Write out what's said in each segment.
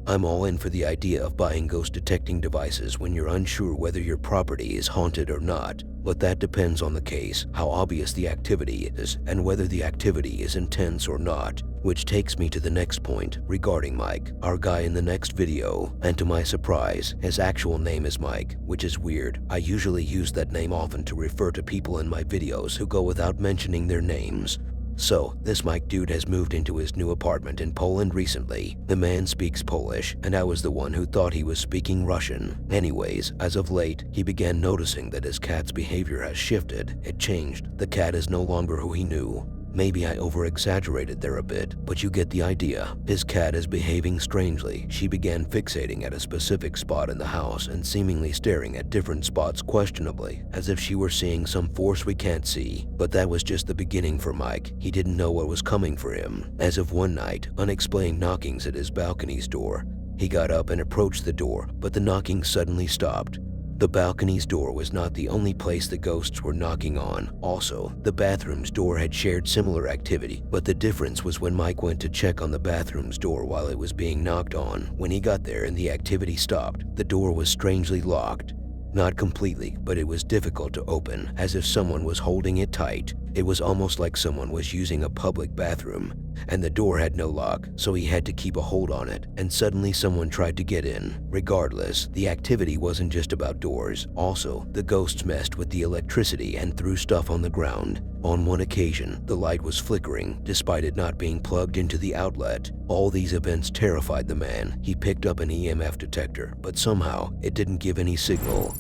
I'm all in for the idea of buying ghost detecting devices when you're unsure whether your property is haunted or not, but that depends on the case, how obvious the activity is, and whether the activity is intense or not. Which takes me to the next point regarding Mike, our guy in the next video, and to my surprise, his actual name is Mike, which is weird. I usually use that name often to refer to people in my videos who go without mentioning their names. So, this Mike dude has moved into his new apartment in Poland recently. The man speaks Polish, and I was the one who thought he was speaking Russian. Anyways, as of late, he began noticing that his cat's behavior has shifted. It changed. The cat is no longer who he knew. Maybe I over-exaggerated there a bit, but you get the idea. His cat is behaving strangely. She began fixating at a specific spot in the house and seemingly staring at different spots questionably, as if she were seeing some force we can't see. But that was just the beginning for Mike. He didn't know what was coming for him. As of one night, unexplained knockings at his balcony's door. He got up and approached the door, but the knocking suddenly stopped. The balcony's door was not the only place the ghosts were knocking on. Also, the bathroom's door had shared similar activity, but the difference was when Mike went to check on the bathroom's door while it was being knocked on. When he got there and the activity stopped, the door was strangely locked. Not completely, but it was difficult to open, as if someone was holding it tight. It was almost like someone was using a public bathroom, and the door had no lock, so he had to keep a hold on it, and suddenly someone tried to get in. Regardless, the activity wasn't just about doors. Also, the ghosts messed with the electricity and threw stuff on the ground. On one occasion, the light was flickering, despite it not being plugged into the outlet. All these events terrified the man. He picked up an EMF detector, but somehow it didn't give any signal.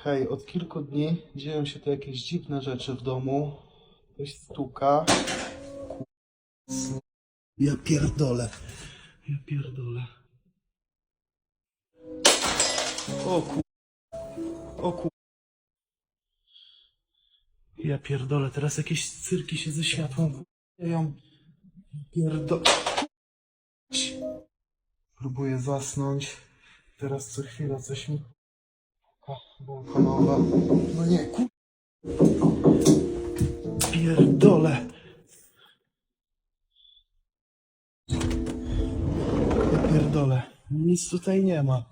Hej, od kilku dni dzieją się tu jakieś dziwne rzeczy w domu. Ktoś stuka. Ja pierdolę. Ja pierdolę. O ku... O ku... Ja pierdolę, teraz jakieś cyrki się ze światłem dzieją. Pierdolę. Próbuję zasnąć. Teraz co chwila coś mi... balkonowa. No nie, ku... Pierdolę. Ja pierdolę. Nic tutaj nie ma.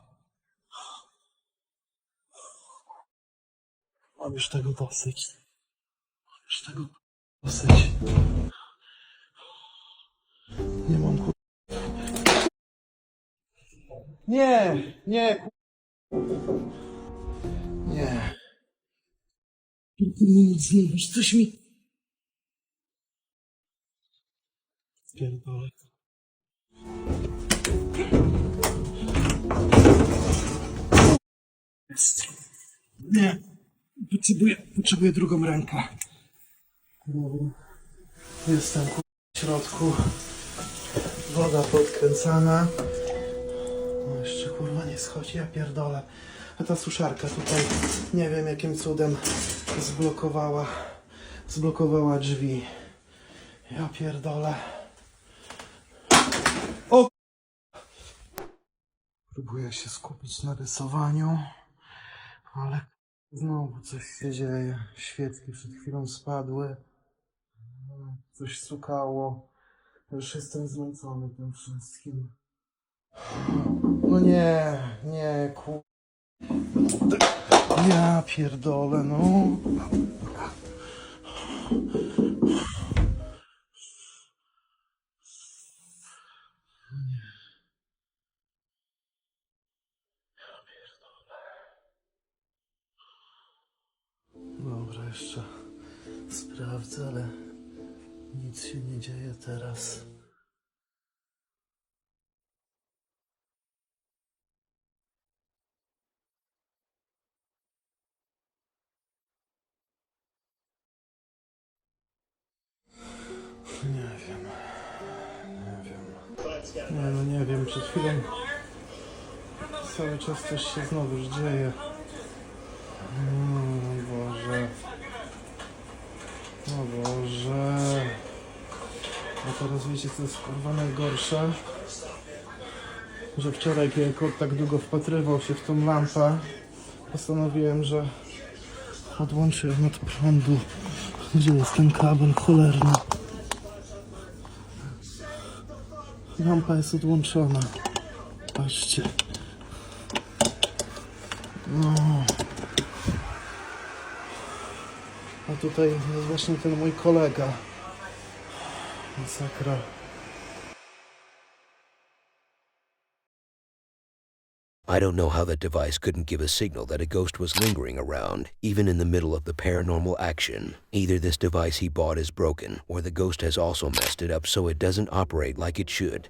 Mam już tego dosyć. Mam już tego dosyć. Nie mam ku... Nie, nie, ku... Nie. Nic nie wiesz, coś mi... Pierdolę. Nie. Potrzebuję drugą rękę. Dobra. Jestem w środku. Woda podkręcana. No jeszcze kurwa nie schodzi, ja pierdolę. A ta suszarka tutaj nie wiem jakim cudem zblokowała drzwi. Ja pierdolę. O! Próbuję się skupić na rysowaniu, ale znowu coś się dzieje. Świecki przed chwilą spadły. Coś stukało. Już jestem zmęczony tym wszystkim. No nie, ku... Ja pierdolę, no. Dobra, jeszcze sprawdzę, ale nic się nie dzieje teraz. Nie wiem. Nie wiem, przed chwilą cały czas coś się znowuż dzieje. O Boże. O Boże. A teraz wiecie co jest kurwa najgorsze? Że wczoraj kiedy kot tak długo wpatrywał się w tą lampę, postanowiłem, że odłączyłem od prądu. Gdzie jest ten kabel cholerny? Lampa jest odłączona. Patrzcie. No. A tutaj jest właśnie ten mój kolega. Masakra. I don't know how that device couldn't give a signal that a ghost was lingering around, even in the middle of the paranormal action. Either this device he bought is broken, or the ghost has also messed it up so it doesn't operate like it should.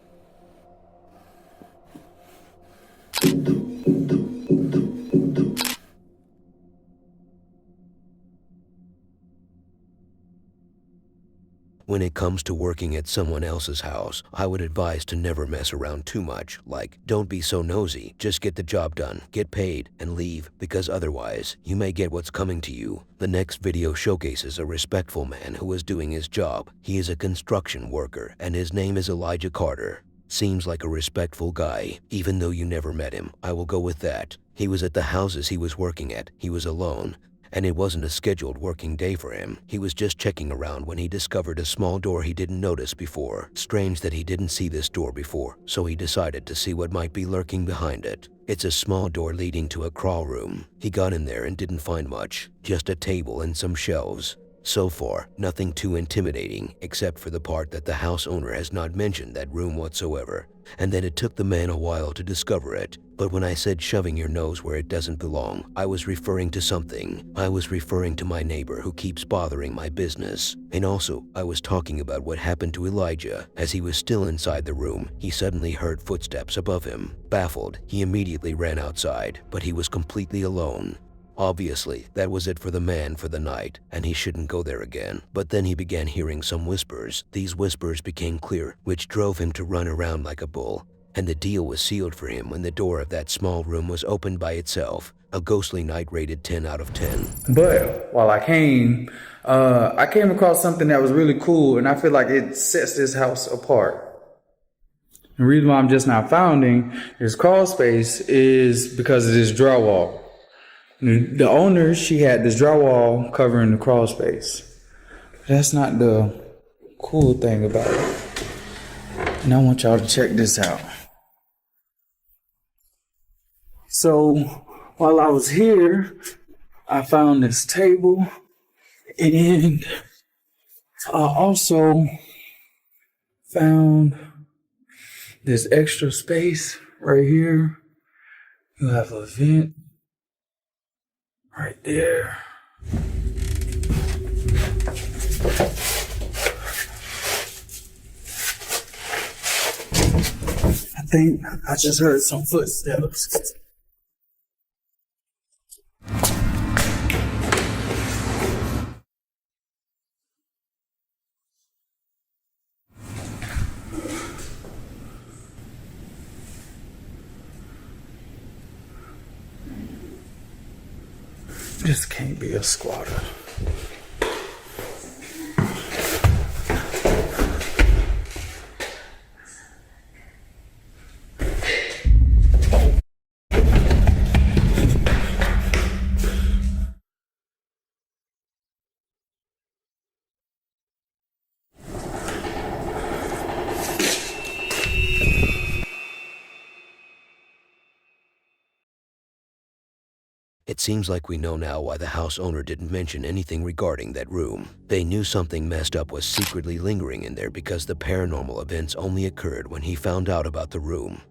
When it comes to working at someone else's house, I would advise to never mess around too much. Like, don't be so nosy, just get the job done, get paid, and leave, because otherwise, you may get what's coming to you. The next video showcases a respectful man who is doing his job. He is a construction worker, and his name is Elijah Carter. Seems like a respectful guy, even though you never met him. I will go with that. He was at the houses he was working at. He was alone. And it wasn't a scheduled working day for him. He was just checking around when he discovered a small door he didn't notice before. Strange that he didn't see this door before, so he decided to see what might be lurking behind it. It's a small door leading to a crawl room. He got in there and didn't find much, just a table and some shelves. So far, nothing too intimidating, except for the part that the house owner has not mentioned that room whatsoever, and that it took the man a while to discover it. But when I said shoving your nose where it doesn't belong, I was referring to something. I was referring to my neighbor who keeps bothering my business. And also, I was talking about what happened to Elijah. As he was still inside the room, he suddenly heard footsteps above him. Baffled, he immediately ran outside, but he was completely alone. Obviously, that was it for the man for the night, and he shouldn't go there again. But then he began hearing some whispers. These whispers became clear, which drove him to run around like a bull. And the deal was sealed for him when the door of that small room was opened by itself. A ghostly night rated 10 out of 10. But while I came across something that was really cool, and I feel like it sets this house apart. The reason why I'm just now founding this crawl space is because of this drywall. The owner, she had this drywall covering the crawl space. That's not the cool thing about it. And I want y'all to check this out. So while I was here, I found this table, and I also found this extra space right here. You have a vent right there. I think I just heard some footsteps. This can't be a squatter. It seems like we know now why the house owner didn't mention anything regarding that room. They knew something messed up was secretly lingering in there because the paranormal events only occurred when he found out about the room.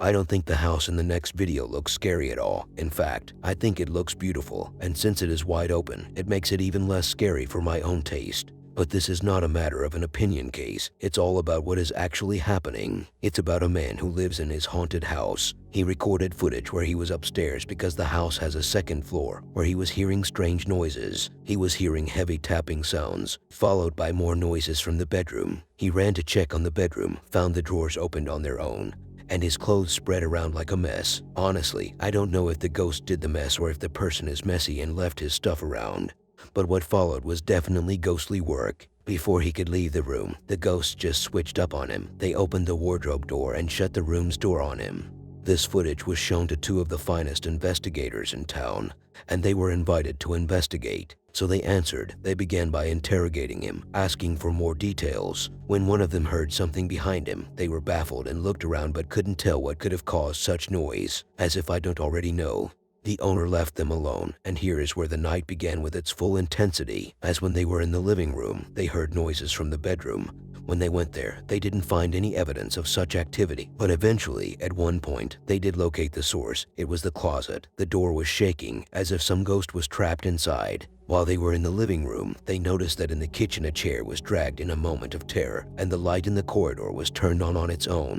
I don't think the house in the next video looks scary at all. In fact, I think it looks beautiful, and since it is wide open, it makes it even less scary for my own taste. But this is not a matter of an opinion case. It's all about what is actually happening. It's about a man who lives in his haunted house. He recorded footage where he was upstairs because the house has a second floor where he was hearing strange noises. He was hearing heavy tapping sounds, followed by more noises from the bedroom. He ran to check on the bedroom, found the drawers opened on their own, and his clothes spread around like a mess. Honestly, I don't know if the ghost did the mess or if the person is messy and left his stuff around. But what followed was definitely ghostly work. Before he could leave the room, the ghosts just switched up on him. They opened the wardrobe door and shut the room's door on him. This footage was shown to two of the finest investigators in town, and they were invited to investigate. So they answered. They began by interrogating him, asking for more details. When one of them heard something behind him, they were baffled and looked around but couldn't tell what could have caused such noise. As if I don't already know. The owner left them alone, and here is where the night began with its full intensity, as when they were in the living room, they heard noises from the bedroom. When they went there, they didn't find any evidence of such activity, but eventually, at one point, they did locate the source. It was the closet. The door was shaking, as if some ghost was trapped inside. While they were in the living room, they noticed that in the kitchen a chair was dragged in a moment of terror, and the light in the corridor was turned on its own.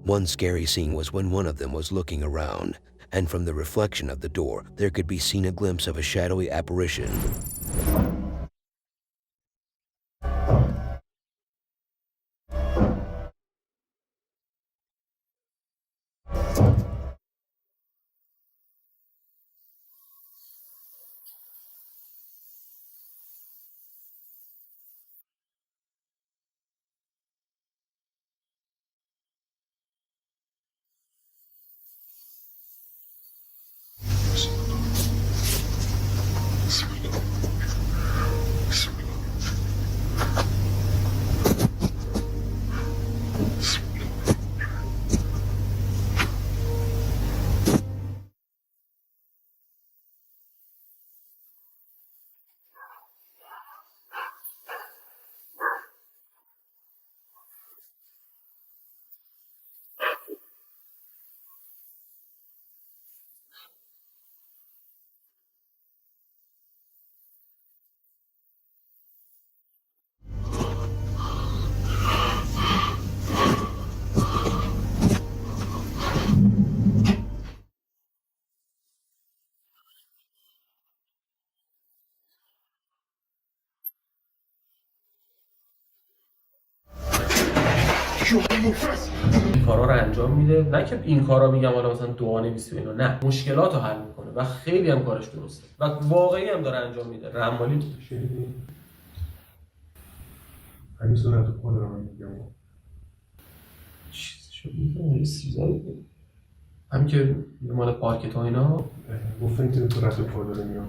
One scary scene was when one of them was looking around, and from the reflection of the door, there could be seen a glimpse of a shadowy apparition. این کارا رو انجام میده، نه که این کارا میگم حالا مثلا دعا نویسی و اینا، نه، مشکلات رو حل میکنه و خیلی هم کارش درسته و واقعی هم داره انجام میده. رمالی همین صورت خود رو میگم چیزی شد میگم سیزایی بود همین که مال پارکت ها اینا گفتن که تو رد پا داره میاد.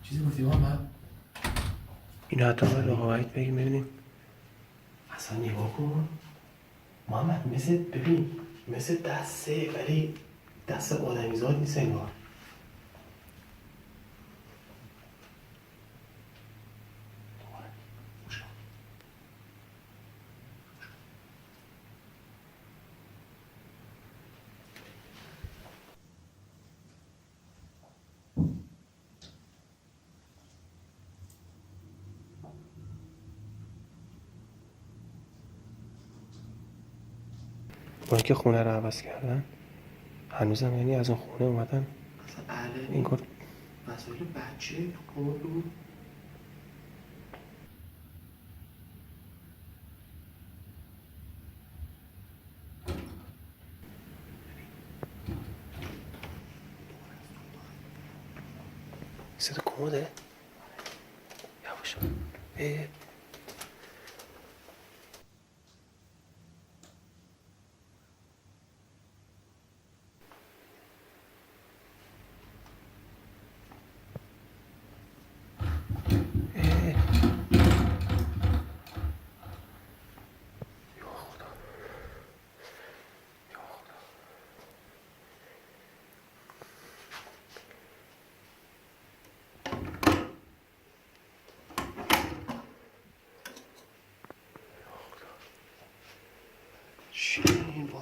چیزی گفتی محمد؟ اینو حتی باید آقا وحید بگیم ببینیم. اصلا نگاه کن محمد، ببین مثل دسته، ولی دست آدمیزاد نیست انگار. با اینکه خونه رو عوض کردن هنوزم یعنی از اون خونه اومدن اصلا این کار. وسایل بچه تو کمد بود. صدا کموده یواش.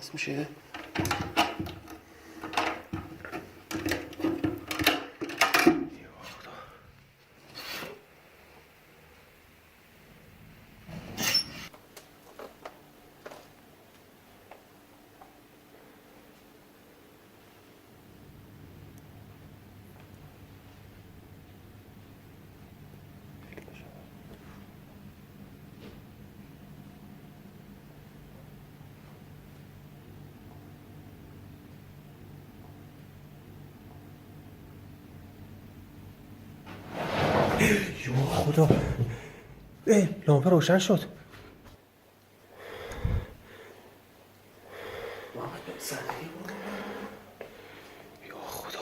باز میشه. یا خدا، لامپه روشن شد. یا خدا،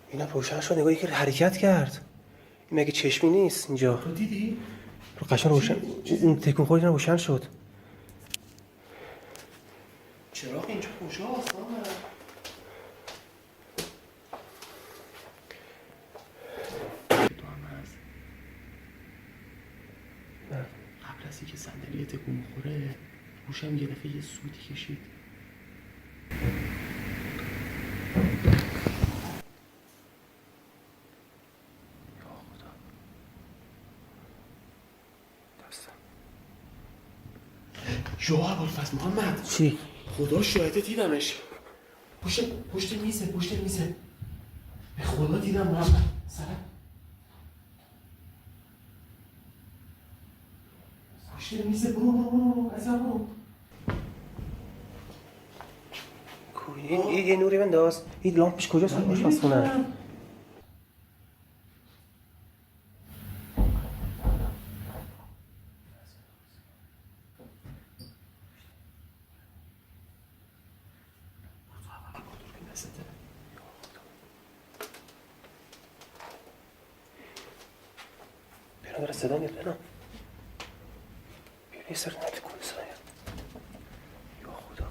اینم روشن شد. نگاه که حرکت کرد. این مگه چشمی نیست اینجا؟ تو دیدی؟ رو قشن روشن، اون تکون خوری روشن شد. چراغ اینجا کجاست؟ قبل از اینکه صندلی تکون بخوره گوشم یه دفعه یه سوتی کشید. یا ابوالفضل محمد، چی؟ خدا شاهده دیدمش. پشت میزه، پشت میزه. به خدا دیدم محمد. سلام. پشت میزه. برو ازم برو. یه نوری بنداز. این لامپش کجاست؟ آشپزخونه. بیرون داره صدا میاد. بیرون یه سر نتکون صدا میاد. یا خدا،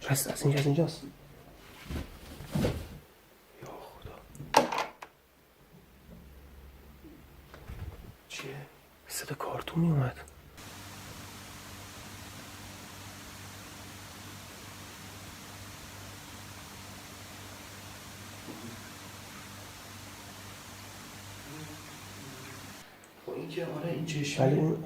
از اینجاست. یا خدا، چیه؟ صدا کارتون میومد. این که آره این چشم. ولی اون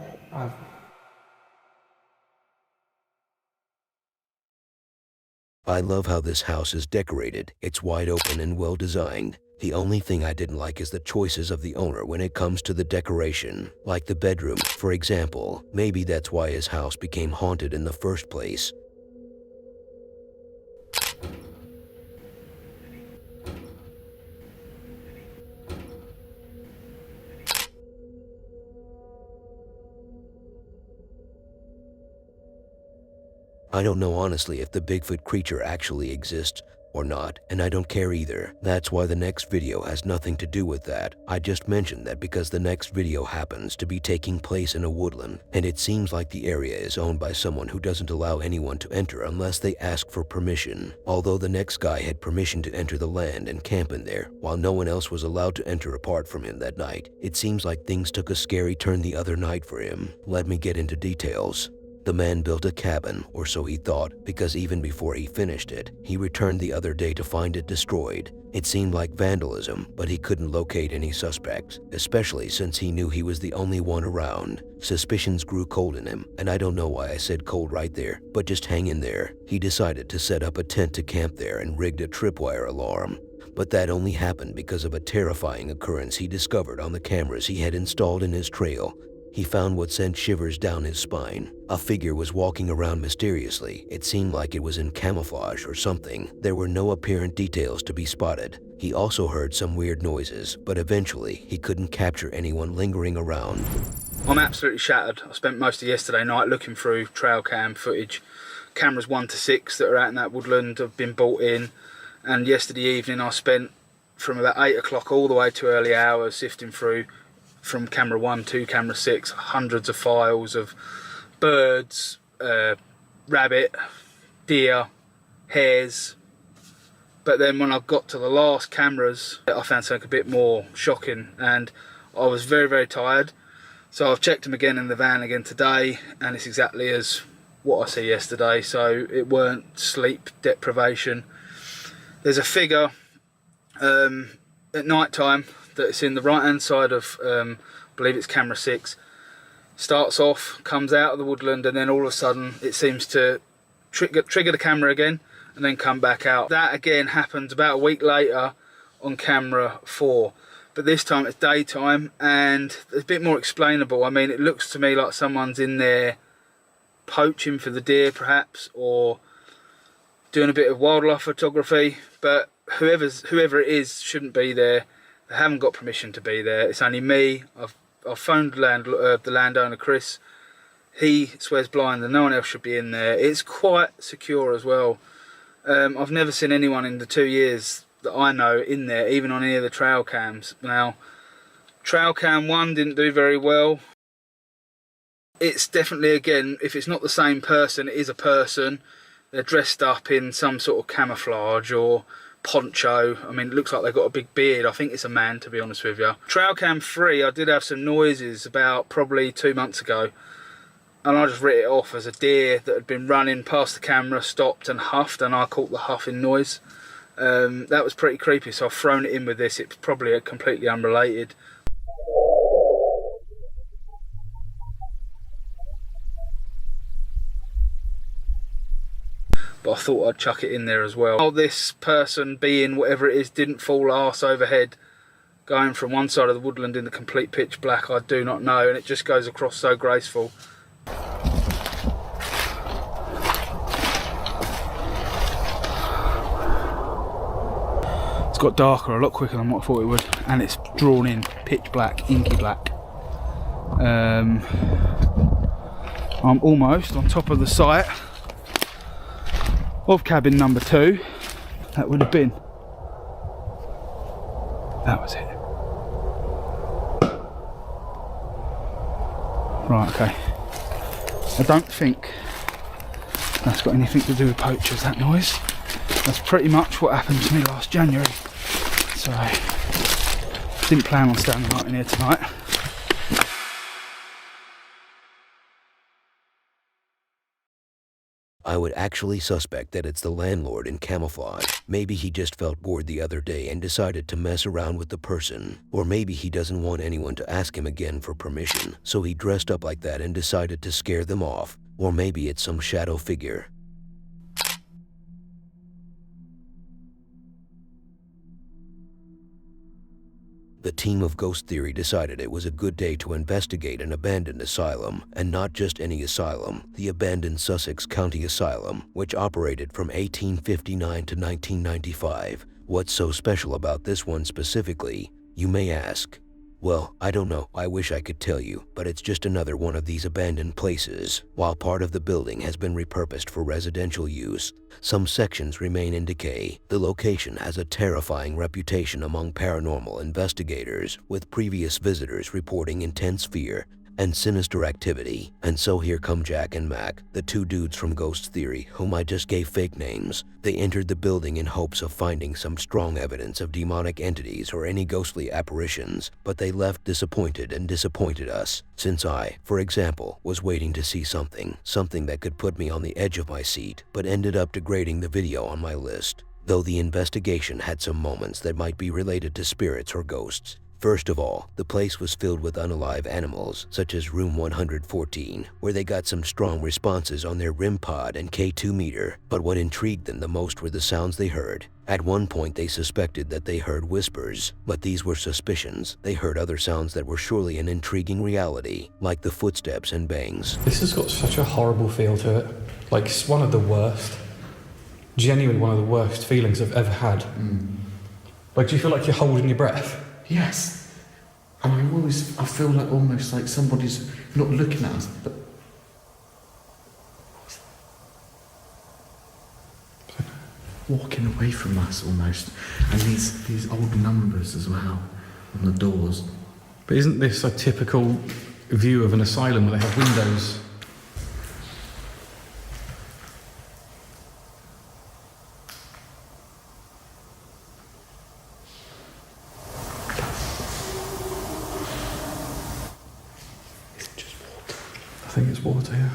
I love how this house is decorated. It's wide open and well designed. The only thing I didn't like is the choices of the owner when it comes to the decoration. Like the bedroom, for example. Maybe that's why his house became haunted in the first place. I don't know honestly if the Bigfoot creature actually exists or not, and I don't care either. That's why the next video has nothing to do with that. I just mentioned that because the next video happens to be taking place in a woodland, and it seems like the area is owned by someone who doesn't allow anyone to enter unless they ask for permission. Although the next guy had permission to enter the land and camp in there, while no one else was allowed to enter apart from him that night, it seems like things took a scary turn the other night for him. Let me get into details. The man built a cabin, or so he thought, because even before he finished it, he returned the other day to find it destroyed. It seemed like vandalism, but he couldn't locate any suspects, especially since he knew he was the only one around. Suspicions grew cold in him, and I don't know why I said cold right there, but just hang in there. He decided to set up a tent to camp there and rigged a tripwire alarm. But that only happened because of a terrifying occurrence he discovered on the cameras he had installed in his trail. He found what sent shivers down his spine. A figure was walking around mysteriously. It seemed like it was in camouflage or something. There were no apparent details to be spotted. He also heard some weird noises, but eventually he couldn't capture anyone lingering around. I'm absolutely shattered. I spent most of yesterday night looking through trail cam footage. Cameras 1 to 6 that are out in that woodland have been bought in, and yesterday evening I spent from about 8 o'clock all the way to early hours sifting through from camera 1 to camera 6 hundreds of files of birds, rabbit, deer, hares, But then when I got to the last cameras, I found something a bit more shocking, and I was very, very tired. So I've checked them again in the van again today, and it's exactly as what I see yesterday. So it weren't sleep deprivation. There's a figure at night time that's in the right hand side of, I believe it's camera 6. Starts off, comes out of the woodland, and then all of a sudden it seems to trigger the camera again and then come back out. That again happened about a week later on camera 4. But this time it's daytime and it's a bit more explainable. I mean, it looks to me like someone's in there poaching for the deer perhaps, or doing a bit of wildlife photography, but whoever it is shouldn't be there. They haven't got permission to be there. It's only me. I've phoned the landowner Chris. He swears blind that no one else should be in there. It's quite secure as well. I've never seen anyone in the 2 years that I know in there, even on any of the trail cams. Now, trail cam 1 didn't do very well. It's definitely, again, if it's not the same person, it is a person. They're dressed up in some sort of camouflage or poncho. I mean, it looks like they've got a big beard. I think it's a man, to be honest with you. Trail cam 3, I did have some noises about probably 2 months ago, and I just writ it off as a deer that had been running past the camera, stopped and huffed, and I caught the huffing noise. That was pretty creepy, so I've thrown it in with this. It's probably completely unrelated. But I thought I'd chuck it in there as well. How this person, being whatever it is, didn't fall arse overhead going from one side of the woodland in the complete pitch black, I do not know, and it just goes across so graceful. It's got darker a lot quicker than what I thought it would, and it's drawn in pitch black, inky black. I'm almost on top of the site of cabin number 2. That would have been, that was it. Right, okay. I don't think that's got anything to do with poachers, that noise. That's pretty much what happened to me last January. So, didn't plan on staying the night in here tonight. I would actually suspect that it's the landlord in camouflage. Maybe he just felt bored the other day and decided to mess around with the person. Or maybe he doesn't want anyone to ask him again for permission, so he dressed up like that and decided to scare them off. Or maybe it's some shadow figure. The team of Ghost Theory decided it was a good day to investigate an abandoned asylum, and not just any asylum, the abandoned Sussex County Asylum, which operated from 1859 to 1995. What's so special about this one specifically, you may ask? Well, I don't know, I wish I could tell you, but it's just another one of these abandoned places. While part of the building has been repurposed for residential use, some sections remain in decay. The location has a terrifying reputation among paranormal investigators, with previous visitors reporting intense fear and sinister activity. And so here come Jack and Mac, the 2 dudes from Ghost Theory, whom I just gave fake names. They entered the building in hopes of finding some strong evidence of demonic entities or any ghostly apparitions, but they left disappointed and disappointed us, since I, for example, was waiting to see something that could put me on the edge of my seat, but ended up degrading the video on my list. Though the investigation had some moments that might be related to spirits or ghosts. First of all, the place was filled with unalive animals, such as room 114, where they got some strong responses on their REM pod and K2 meter, but what intrigued them the most were the sounds they heard. At one point they suspected that they heard whispers, but these were suspicions. They heard other sounds that were surely an intriguing reality, like the footsteps and bangs. This has got such a horrible feel to it. Like, it's one of the worst, genuinely one of the worst feelings I've ever had. Like, do you feel like you're holding your breath? Yes. And I feel like almost like somebody's not looking at us, but walking away from us almost. And these old numbers as well on the doors. But isn't this a typical view of an asylum where they have windows? I think it's water here.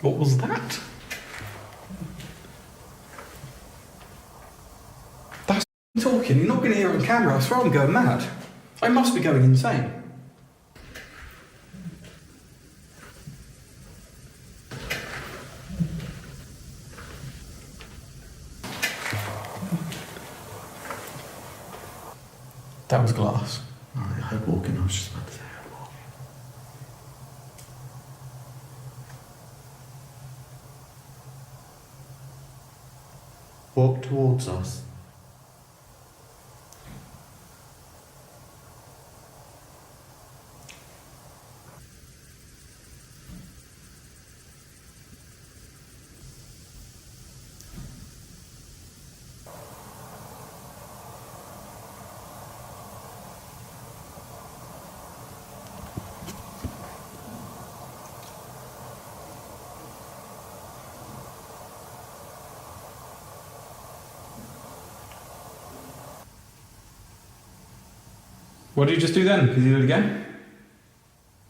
What was that? That's talking. You're not going to hear it on camera. I swear I'm going mad. I must be going insane. That was glass. I heard walking, I was just about to say I heard walking. Walk towards us. What did you just do then? Did you do it again?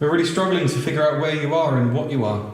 We're really struggling to figure out where you are and what you are.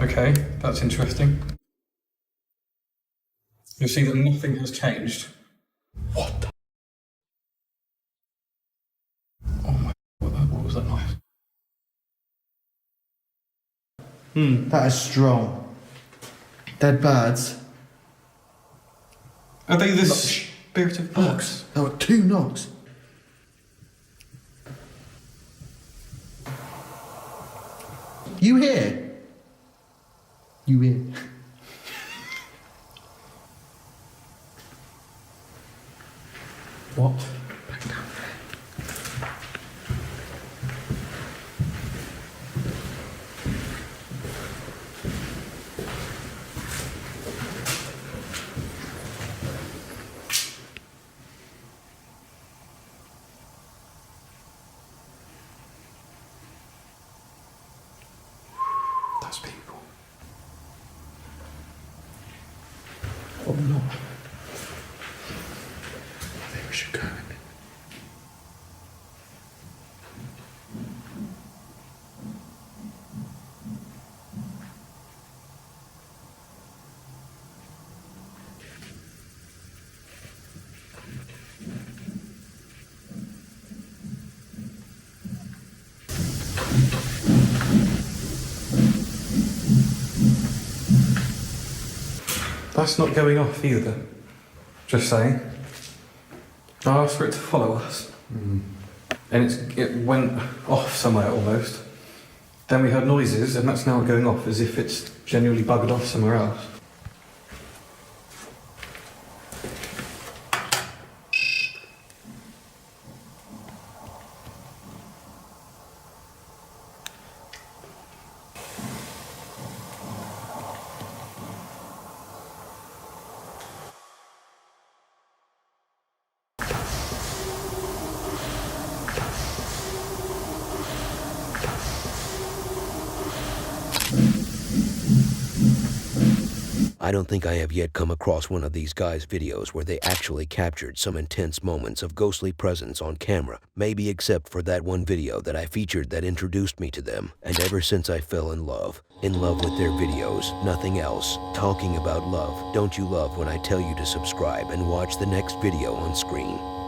Okay, that's interesting. You'll see that nothing has changed. What the? Oh my, what was that noise? That is strong. Dead birds. Are they the spirit of birds? There were 2 knocks. You hear? You hear? What? That's people. Or not. I think we should go. That's not going off either. Just saying. I asked for it to follow us. And it went off somewhere almost. Then we heard noises, and that's now going off as if it's genuinely buggered off somewhere else. I don't think I have yet come across one of these guys' videos where they actually captured some intense moments of ghostly presence on camera, maybe except for that one video that I featured that introduced me to them. And ever since I fell in love with their videos, nothing else. Talking about love, don't you love when I tell you to subscribe and watch the next video on screen?